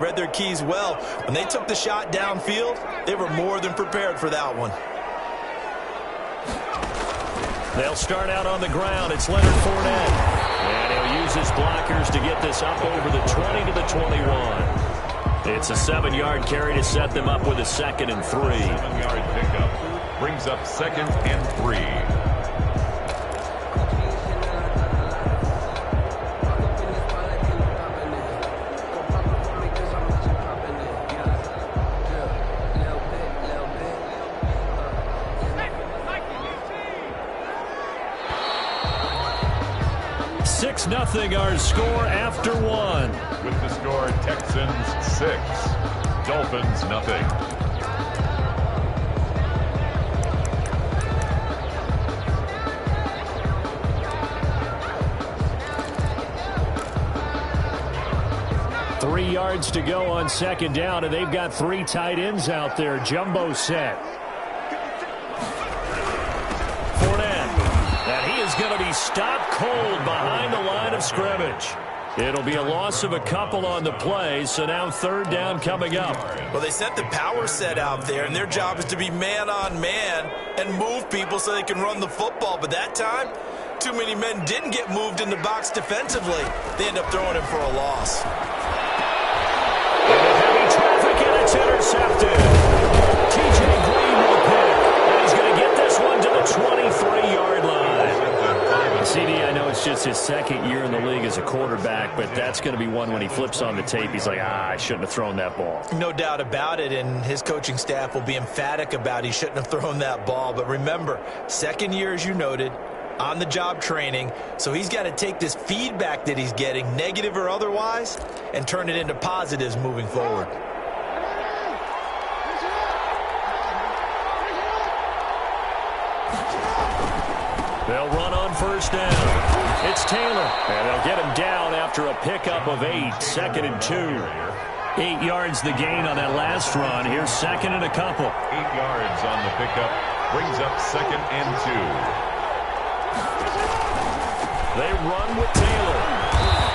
Read their keys well. When they took the shot downfield, they were more than prepared for that one. They'll start out on the ground. It's Leonard Fournette. And he'll use his blockers to get this up over the 20 to the 21. It's a 7-yard carry to set them up with a 2nd and 3. 7-yard pickup brings up 2nd and 3. 6-0 our score after 1. With the score, Texans 6, Dolphins nothing. Three yards to go on 2nd down, and they've got 3 tight ends out there. Jumbo set. Going to be stopped cold behind the line of scrimmage. It'll be a loss of a couple on the play, so now 3rd down coming up. Well, they sent the power set out there, and their job is to be man-on-man and move people so they can run the football. But that time, too many men didn't get moved in the box defensively. They end up throwing him for a loss. Into heavy traffic, and it's intercepted. T.J. Green will pick, and he's going to get this one to the 23-yard line. CD, I know it's just his 2nd year in the league as a quarterback, but that's going to be one when he flips on the tape. He's like, I shouldn't have thrown that ball. No doubt about it, and his coaching staff will be emphatic about he shouldn't have thrown that ball. But remember, 2nd year, as you noted, on-the-job training, so he's got to take this feedback that he's getting, negative or otherwise, and turn it into positives moving forward. They'll run on 1st down. It's Taylor, and they'll get him down after a pickup of 8, 2nd and 2. 8 yards the gain on that last run. Here's 2nd and a couple. 8 yards on the pickup brings up 2nd and 2. They run with Taylor,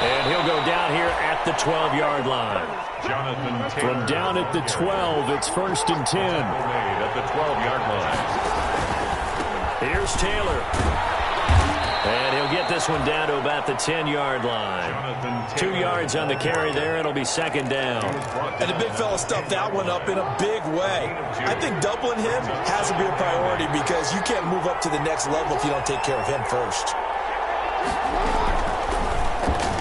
and he'll go down here at the 12-yard line. Jonathan Taylor. From down at the 12, it's 1st and 10. Made at the 12-yard line. Here's Taylor. And he'll get this one down to about the 10-yard line. 2 yards on the carry there. It'll be 2nd down. And the big fella stuffed that one up in a big way. I think doubling him has to be a priority because you can't move up to the next level if you don't take care of him first.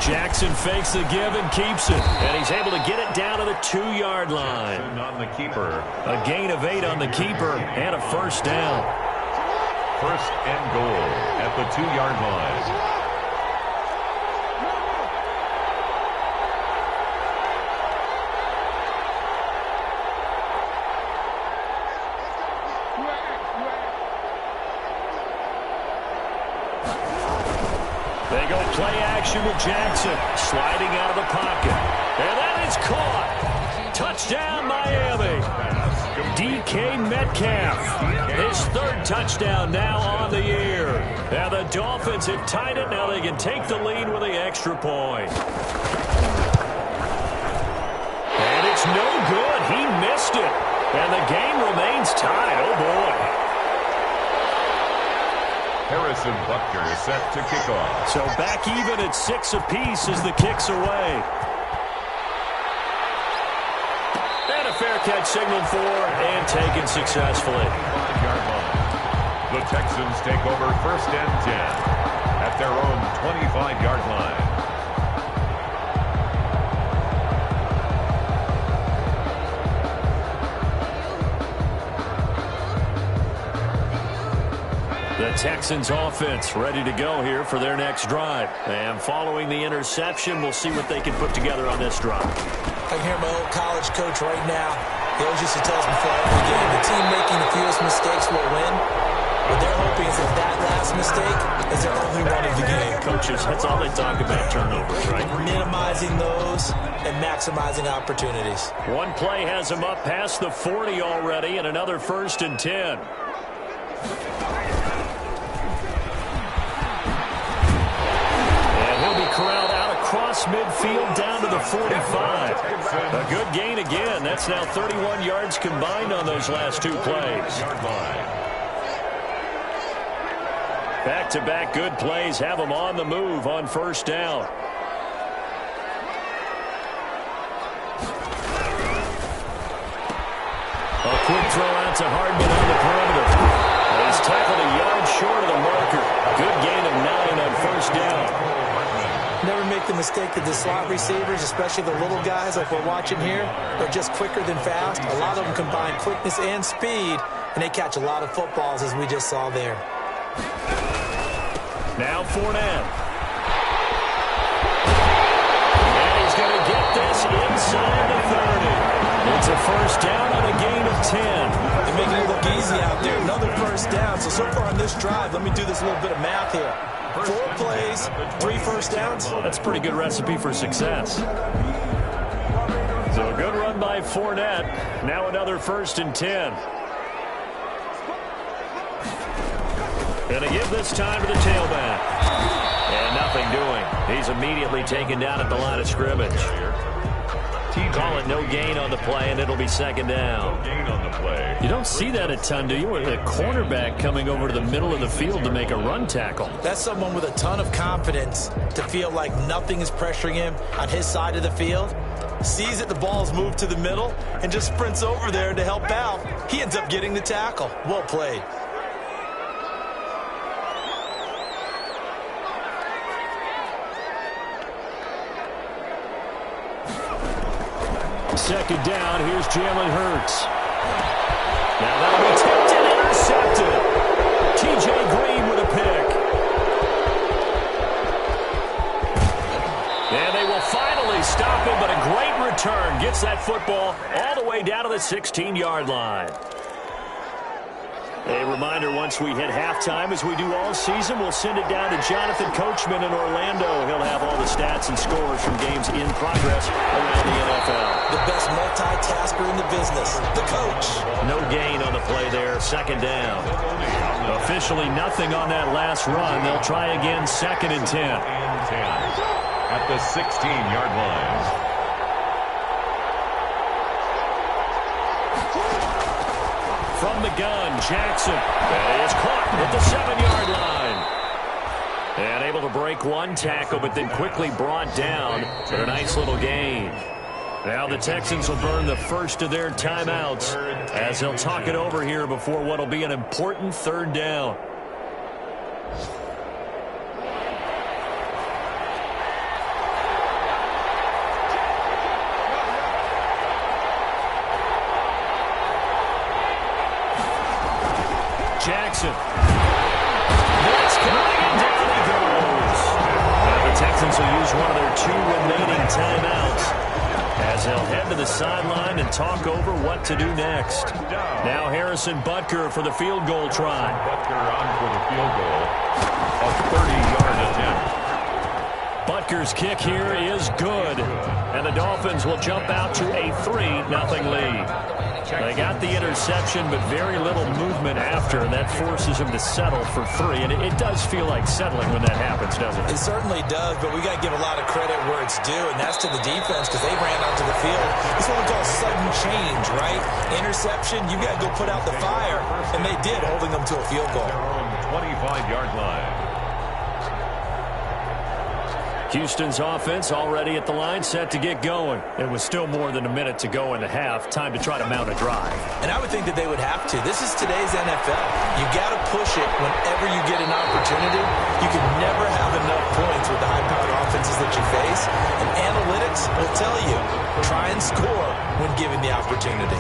Jackson fakes the give and keeps it. And he's able to get it down to the 2-yard line. On the keeper. A gain of 8 on the keeper and a 1st down. 1st and goal at the 2-yard line. They go play action with Jackson, sliding out of the pocket. And that is caught. Touchdown, Miami. DK Metcalf, his 3rd touchdown now on the year. Now the Dolphins have tied it. Now they can take the lead with the extra point. And it's no good. He missed it. And the game remains tied. Oh, boy. Harrison Butker set to kick off. So back even at 6 apiece as the kick's away. Fair catch signaled for and taken successfully. 5-yard line. The Texans take over 1st and 10 at their own 25-yard line. The Texans offense ready to go here for their next drive. And following the interception, we'll see what they can put together on this drive. I can hear my old college coach right now. He always used to tell us before every game, the team making the fewest mistakes will win. What they're hoping is that last mistake is their only one of the game. Coaches, that's all they talk about, turnovers, right? Minimizing those and maximizing opportunities. One play has him up past the 40 already, and another 1st and 10. And he'll be corralled out across across midfield down to the 45. A good gain again. That's now 31 yards combined on those last two plays. Back-to-back good plays have them on the move on first down. A quick throw out to Hardman on the perimeter. He's tackled a yard short of the marker. Good gain of 9 on first down. Never make the mistake that the slot receivers, especially the little guys like we're watching here, are just quicker than fast. A lot of them combine quickness and speed, and they catch a lot of footballs, as we just saw there. Now Fournette. And he's going to get this inside the 30. It's a first down on a gain of 10. They're making it look easy out there. Another first down. So far on this drive, let me do this little bit of math here. 4 plays, 3 first downs. That's a pretty good recipe for success. So a good run by Fournette. Now another 1st and 10. Going to give this time to the tailback. And nothing doing. He's immediately taken down at the line of scrimmage. Call it no gain on the play, and it'll be 2nd down. No gain on the play. You don't see that a ton, do you? With a cornerback coming over to the middle of the field to make a run tackle. That's someone with a ton of confidence to feel like nothing is pressuring him on his side of the field. Sees that the ball's moved to the middle and just sprints over there to help out. He ends up getting the tackle. Well played. Second down, here's Jalen Hurts. Now that'll be tipped and intercepted. T.J. Green with a pick. And they will finally stop him, but a great return. Gets that football all the way down to the 16-yard line. A reminder, once we hit halftime, as we do all season, we'll send it down to Jonathan Coachman in Orlando. He'll have all the stats and scores from games in progress around the NFL. The best multitasker in the business, the coach. No gain on the play there, 2nd down. Officially nothing on that last run. They'll try again, 2nd and 10. At the 16-yard line. From the gun, Jackson. That is caught at the 7-yard line. And able to break one tackle, but then quickly brought down for a nice little gain. Now the Texans will burn the first of their timeouts as they'll talk it over here before what will be an important 3rd down. Jackson. That's coming, and down he goes. Now the Texans will use one of their 2 remaining timeouts as they'll head to the sideline and talk over what to do next. Now Harrison Butker for the field goal try. Butker on for the field goal. A 30-yard attempt. Butker's kick here is good. And the Dolphins will jump out to a 3-0 lead. They got the interception, but very little movement after, and that forces him to settle for 3. And it does feel like settling when that happens, doesn't it? It certainly does, but we got to give a lot of credit where it's due, and that's to the defense because they ran onto the field. It's what we call sudden change, right? Interception, you got to go put out the fire, and they did, holding them to a field goal. Their own 25-yard line. Houston's offense already at the line, set to get going. It was still more than a minute to go in the half. Time to try to mount a drive. And I would think that they would have to. This is today's NFL. You got to push it whenever you get an opportunity. You can never have enough points with the high-powered offenses that you face. And analytics will tell you, try and score when given the opportunity.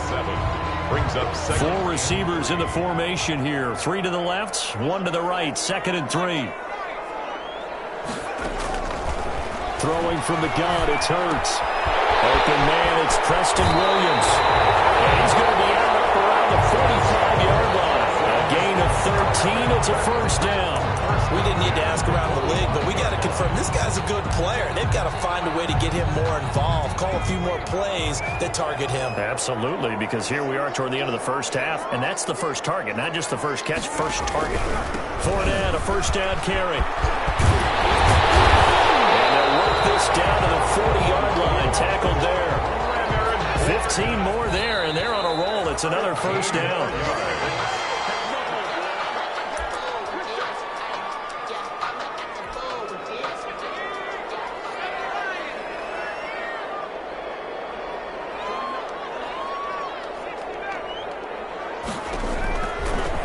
Brings up 4 receivers in the formation here. 3 to the left, 1 to the right. 2nd and 3. Throwing from the gun, it's Hurts. Open man, it's Preston Williams. And he's going to be out up around the 45-yard line. A gain of 13, it's a first down. We didn't need to ask around the league, but we got to confirm this guy's a good player. They've got to find a way to get him more involved, call a few more plays that target him. Absolutely, because here we are toward the end of the first half, and that's the first target, not just the first catch, first target. Fournette, a first down carry. And they'll work this down to the 40-yard line. Tackled there. 15 more there, and they're on a roll. It's another first down.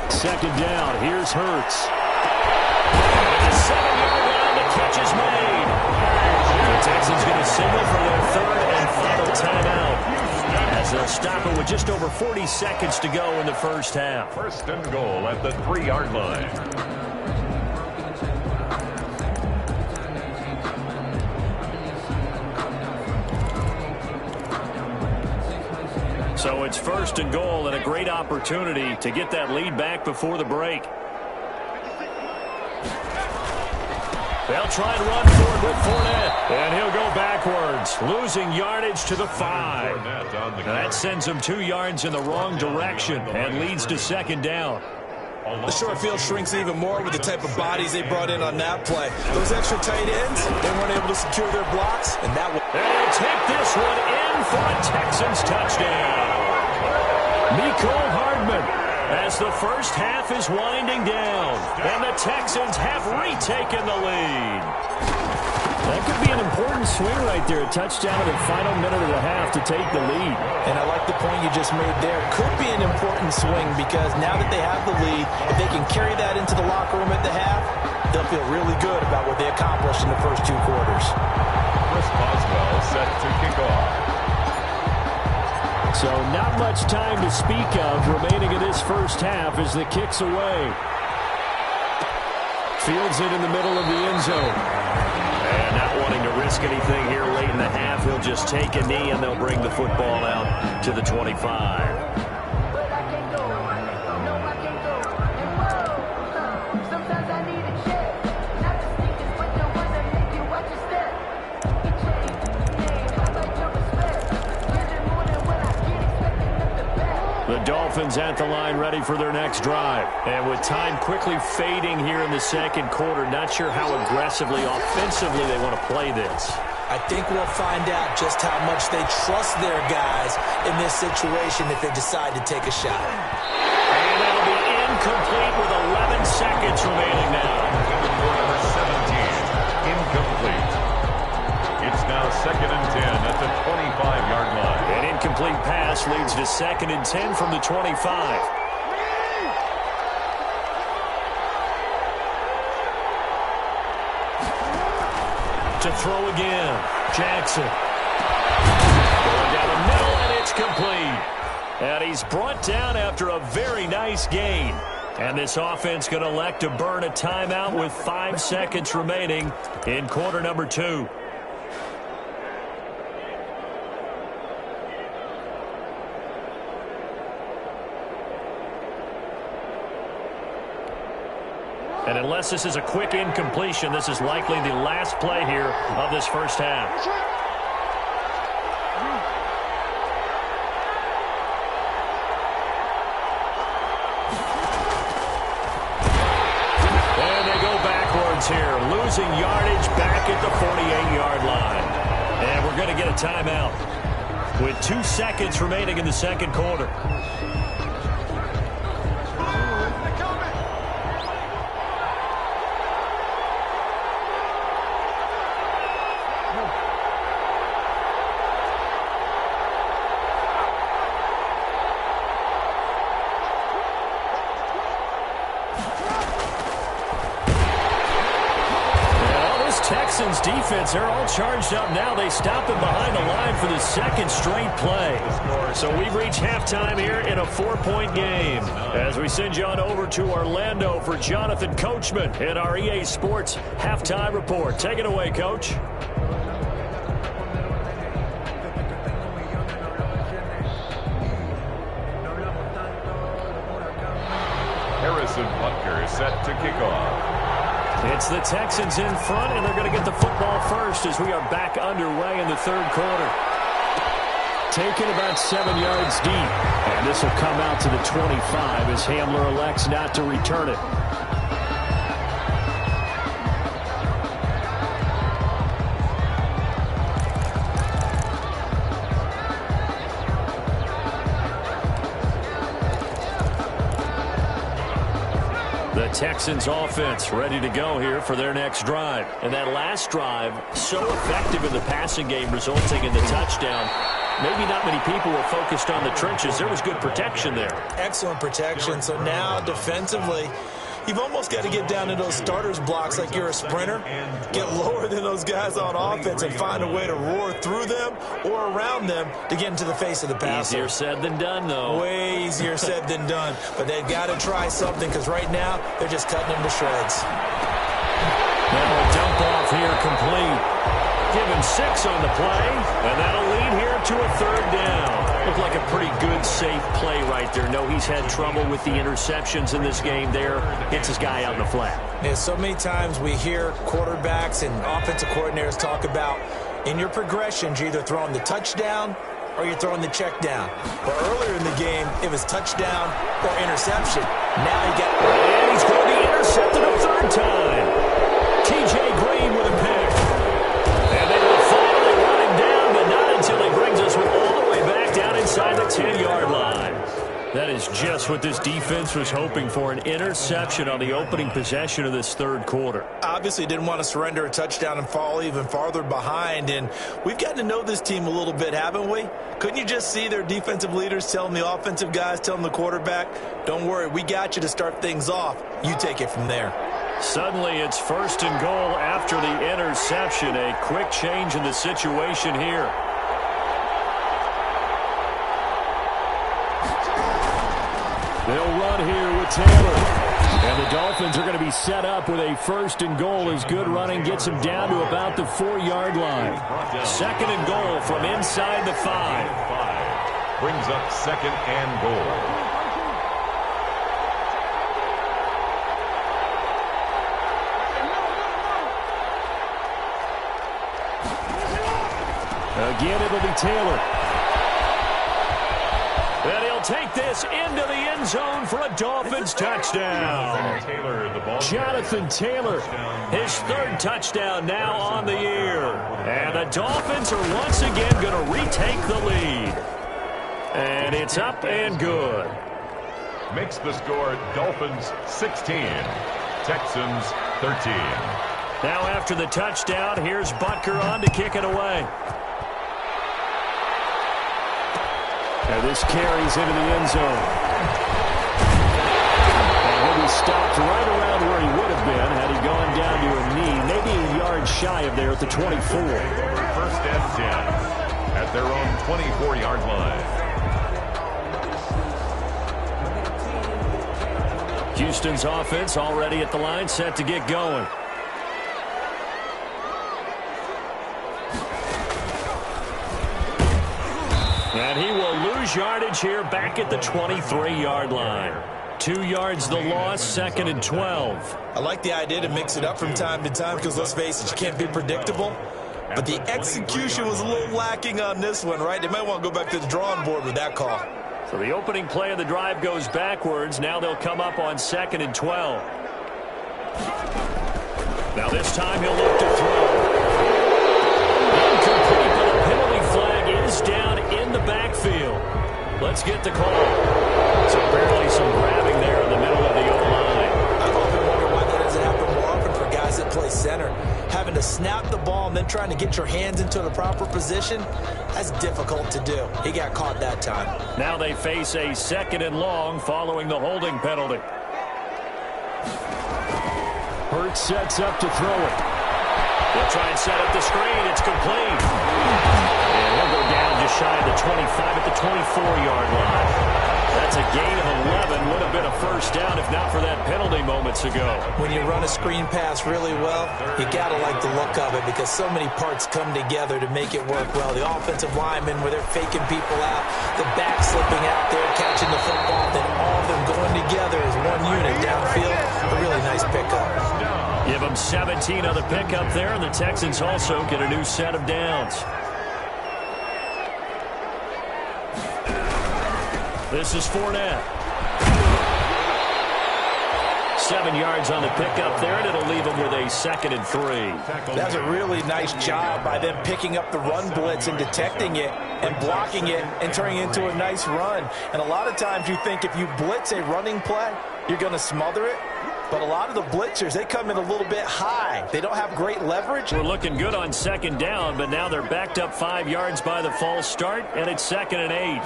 Second down. Here's Hurts. At the 7-yard line, the catch is made. The Texans going to signal for their third and final timeout, as they'll stop it with just over 40 seconds to go in the first half. First and goal at the 3-yard line. So it's first and goal, and a great opportunity to get that lead back before the break. They'll try and run forward with Fournette, and he'll go backwards, losing yardage to the 5. That sends him 2 yards in the wrong direction and leads to second down. The short field shrinks even more with the type of bodies they brought in on that play. Those extra tight ends, they weren't able to secure their blocks, and that will... They'll take this one in for a Texans touchdown. Mecole Hardman, as the first half is winding down, and the Texans have retaken the lead. That could be an important swing right there, a touchdown in the final minute of the half to take the lead. And I like the point you just made there. Could be an important swing because now that they have the lead, if they can carry that into the locker room at the half, they'll feel really good about what they accomplished in the first 2 quarters. Chris Boswell set to kick off. So not much time to speak of remaining in this first half as the kick's away. Fields it in the middle of the end zone. And not wanting to risk anything here late in the half, he'll just take a knee and they'll bring the football out to the 25. The Dolphins at the line ready for their next drive. And with time quickly fading here in the second quarter, not sure how aggressively, offensively they want to play this. I think we'll find out just how much they trust their guys in this situation if they decide to take a shot. And that'll be incomplete with 11 seconds remaining now. Number 17, incomplete. It's now second and 10 at the 25-yard line. An incomplete pass leads to second and 10 from the 25. To throw again, Jackson. Going down the middle, and it's complete. And he's brought down after a very nice gain. And this offense going to elect to burn a timeout with 5 seconds remaining in quarter number 2. And unless this is a quick incompletion, this is likely the last play here of this first half. And they go backwards here, losing yardage back at the 48-yard line. And we're going to get a timeout with 2 seconds remaining in the second quarter. Texans defense, they're all charged up now. They stop them behind the line for the second straight play. So we've reached halftime here in a 4-point game. As we send you on over to Orlando for Jonathan Coachman in our EA Sports halftime report. Take it away, Coach. Harrison Butker set to kick off. It's the Texans in front, and they're going to get the football first as we are back underway in the third quarter. Taken about 7 yards deep, and this will come out to the 25 as Hamler elects not to return it. The Texans offense ready to go here for their next drive. And that last drive, so effective in the passing game, resulting in the touchdown. Maybe not many people were focused on the trenches. There was good protection there. Excellent protection. So now defensively, you've almost got to get down to those starters blocks like you're a sprinter. Get lower than those guys on offense and find a way to roar through them or around them to get into the face of the passer. Easier said than done, though. Way easier said than done. But they've got to try something because right now they're just cutting them to shreds. Now a dump off here complete. Give him 6 on the play, and that'll lead here to a third down. Looked like a pretty good, safe play right there. No, he's had trouble with the interceptions in this game there. Gets his guy out in the flat. Yeah, so many times we hear quarterbacks and offensive coordinators talk about in your progressions, you're either throwing the touchdown or you're throwing the check down. But earlier in the game, it was touchdown or interception. Now he got... And he's going to be intercepted a third time. T.J. Green with a pick. And they will finally run him down, but not until he brings us all the way back down inside the 10-yard line. That is just what this defense was hoping for, an interception on the opening possession of this third quarter. Obviously didn't want to surrender a touchdown and fall even farther behind, and we've gotten to know this team a little bit, haven't we? Couldn't you just see their defensive leaders telling the offensive guys, telling the quarterback, don't worry, we got you to start things off. You take it from there. Suddenly it's 1st and goal after the interception. A quick change in the situation here. They'll run here with Taylor. And the Dolphins are going to be set up with a 1st and goal as good running gets them down to about the 4-yard line. 2nd and goal from inside the 5. Brings up 2nd and goal. Again, it'll be Taylor. And he'll take this into the end zone for a Dolphins touchdown. Jonathan Taylor, his 3rd touchdown now on the year. And the Dolphins are once again going to retake the lead. And it's up and good. Makes the score Dolphins 16, Texans 13. Now after the touchdown, here's Butker on to kick it away. And this carries into the end zone. And he'll be stopped right around where he would have been had he gone down to a knee, maybe a yard shy of there at the 24. 1st and 10 at their own 24-yard line. Houston's offense already at the line, set to get going. And he will lose yardage here back at the 23-yard line. 2 yards the loss, 2nd and 12. I like the idea to mix it up from time to time because, let's face it, you can't be predictable. But the execution was a little lacking on this one, right? They might want to go back to the drawing board with that call. So the opening play of the drive goes backwards. Now they'll come up on 2nd and 12. Now this time he'll look to throw. Incomplete, but a penalty flag is down in the backfield. Let's get the call. So barely some grabbing there in the middle of the O-line. I've often wondered why that doesn't happen more often for guys that play center. Having to snap the ball and then trying to get your hands into the proper position, that's difficult to do. He got caught that time. Now they face a 2nd and long following the holding penalty. Hurts sets up to throw it. They'll try and set up the screen. It's complete. And he'll go down just shy of the 25 at the 24-yard line. That's a gain of 11. Would have been a 1st down if not for that penalty moments ago. When you run a screen pass really well, you got to like the look of it because so many parts come together to make it work well. The offensive linemen where they're faking people out, the back slipping out there, catching the football, then all of them going together as one unit downfield. A really nice pickup. Give them 17 on the pickup there, and the Texans also get a new set of downs. This is Fournette. 7 yards on the pickup there, and it'll leave them with a 2nd and 3. That's a really nice job by them picking up the run blitz and detecting it and blocking it and turning it into a nice run. And a lot of times you think if you blitz a running play, you're going to smother it. But a lot of the blitzers, they come in a little bit high. They don't have great leverage. We're looking good on second down, but now they're backed up 5 yards by the false start, and it's 2nd and 8.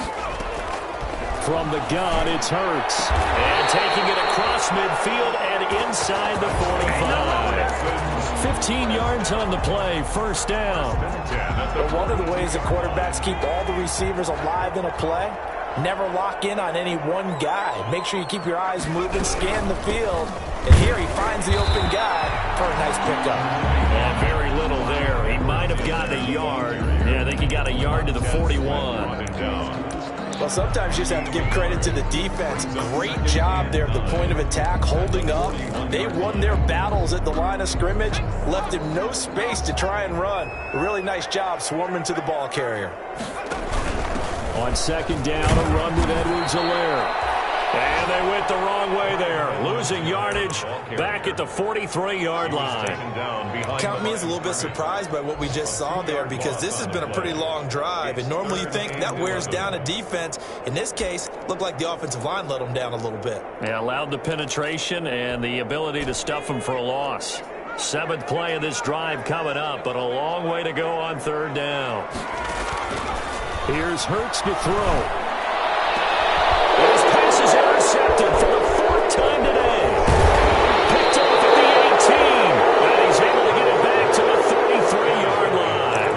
From the gun, it's Hurts. And taking it across midfield and inside the 45. 15 yards on the play, first down. But one of the ways the quarterbacks keep all the receivers alive in a play, never lock in on any one guy. Make sure you keep your eyes moving, scan the field. And here he finds the open guy for a nice pickup. And very little there. He might have gotten a yard. Yeah, I think he got a yard to the 41. Well, sometimes you just have to give credit to the defense. Great job there at the point of attack, holding up. They won their battles at the line of scrimmage, left him no space to try and run. A really nice job swarming to the ball carrier. On second down, a run with Edwards-Helaire. And they went the wrong way there, losing yardage back at the 43-yard line. Count me as a little bit surprised by what we just saw there, because this has been a pretty long drive, and normally you think that wears down a defense. In this case, looked like the offensive line let them down a little bit. Yeah, allowed the penetration and the ability to stuff them for a loss. 7th play of this drive coming up, but a long way to go on third down. Here's Hurts to throw. His pass is intercepted for the 4th time today. Picked off at the 18. And he's able to get it back to the 33-yard line.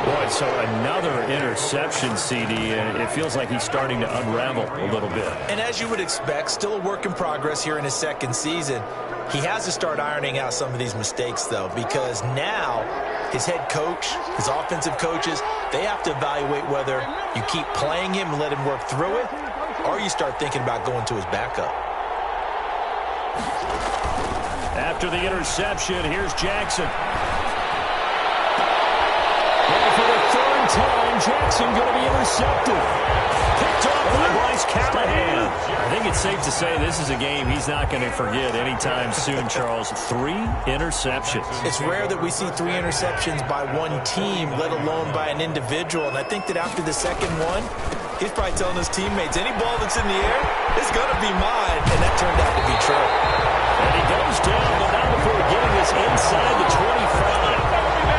Boy, so another interception, CD, and it feels like he's starting to unravel a little bit. And as you would expect, still a work in progress here in his 2nd season. He has to start ironing out some of these mistakes, though, because now his head coach, his offensive coaches, they have to evaluate whether you keep playing him and let him work through it, or you start thinking about going to his backup. After the interception, here's Jackson. And for the 3rd time, Jackson going to be intercepted. Picked off by Bryce Callahan. I think it's safe to say this is a game he's not going to forget anytime soon, Charles. 3 interceptions. It's rare that we see 3 interceptions by one team, let alone by an individual. And I think that after the second one, he's probably telling his teammates, any ball that's in the air, it's going to be mine. And that turned out to be true. And he goes down, but not before getting this inside the 25.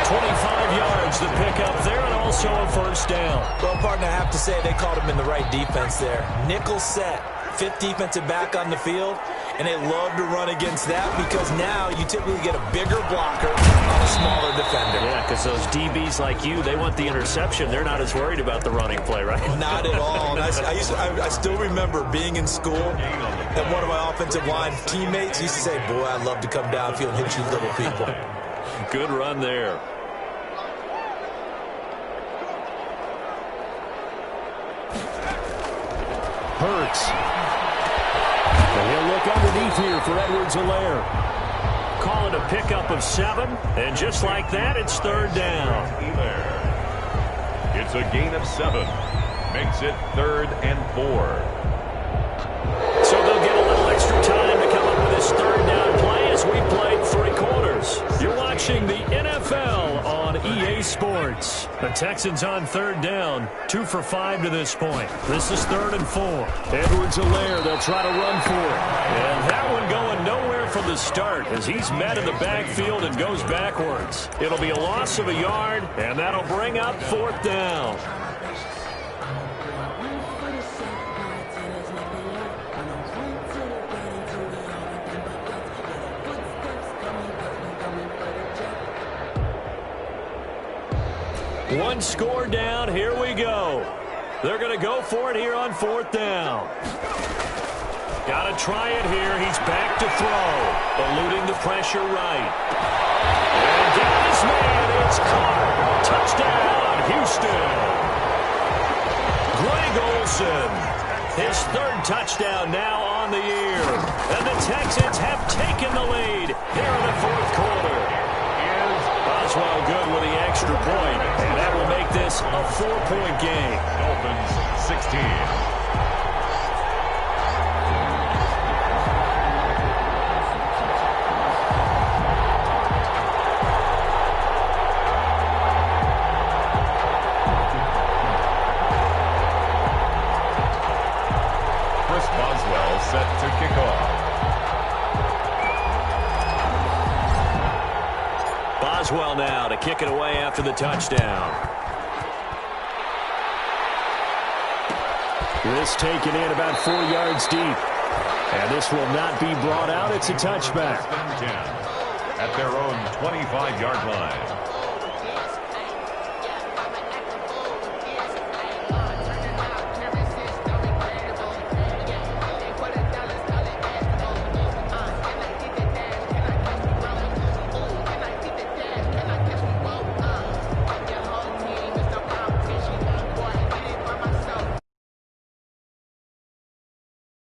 25 yards to pick up there, and also a first down. Well, partner, I have to say they called him in the right defense there. Nickel set, 5th defensive back on the field, and they love to run against that because now you typically get a bigger blocker on a smaller defender. Yeah, because those DBs like you, they want the interception. They're not as worried about the running play, right? Not at all. And I still remember being in school, and one of my offensive line teammates used to say, boy, I'd love to come downfield and hit you little people. Good run there. Hurts. And he'll look underneath here for Edwards-Helaire. Call it a pickup of 7, and just like that, it's 3rd down. It's a gain of 7. Makes it 3rd and 4. So they'll get a little extra time to come up with this 3rd down play as we played 3 quarters. You're watching the NFL on EA Sports. The Texans on 3rd down, 2 for 5 to this point. This is 3rd and 4. Edwards-Helaire, they'll try to run for it. And that one going nowhere from the start as he's met in the backfield and goes backwards. It'll be a loss of a yard, and that'll bring up 4th down. One score down. Here we go. They're going to go for it here on 4th down. Got to try it here. He's back to throw. Eluding the pressure right. And down his man. It's caught. Touchdown, Houston. Greg Olsen. His 3rd touchdown now on the year. And the Texans have taken the lead here in the 4th quarter. Oswald good with the extra point, and that will make this a 4-point game. Dolphins 16. Chris Boswell set to kick off. Boswell now to kick it away after the touchdown. This taken in about 4 yards deep. And this will not be brought out. It's a touchback. At their own 25-yard line.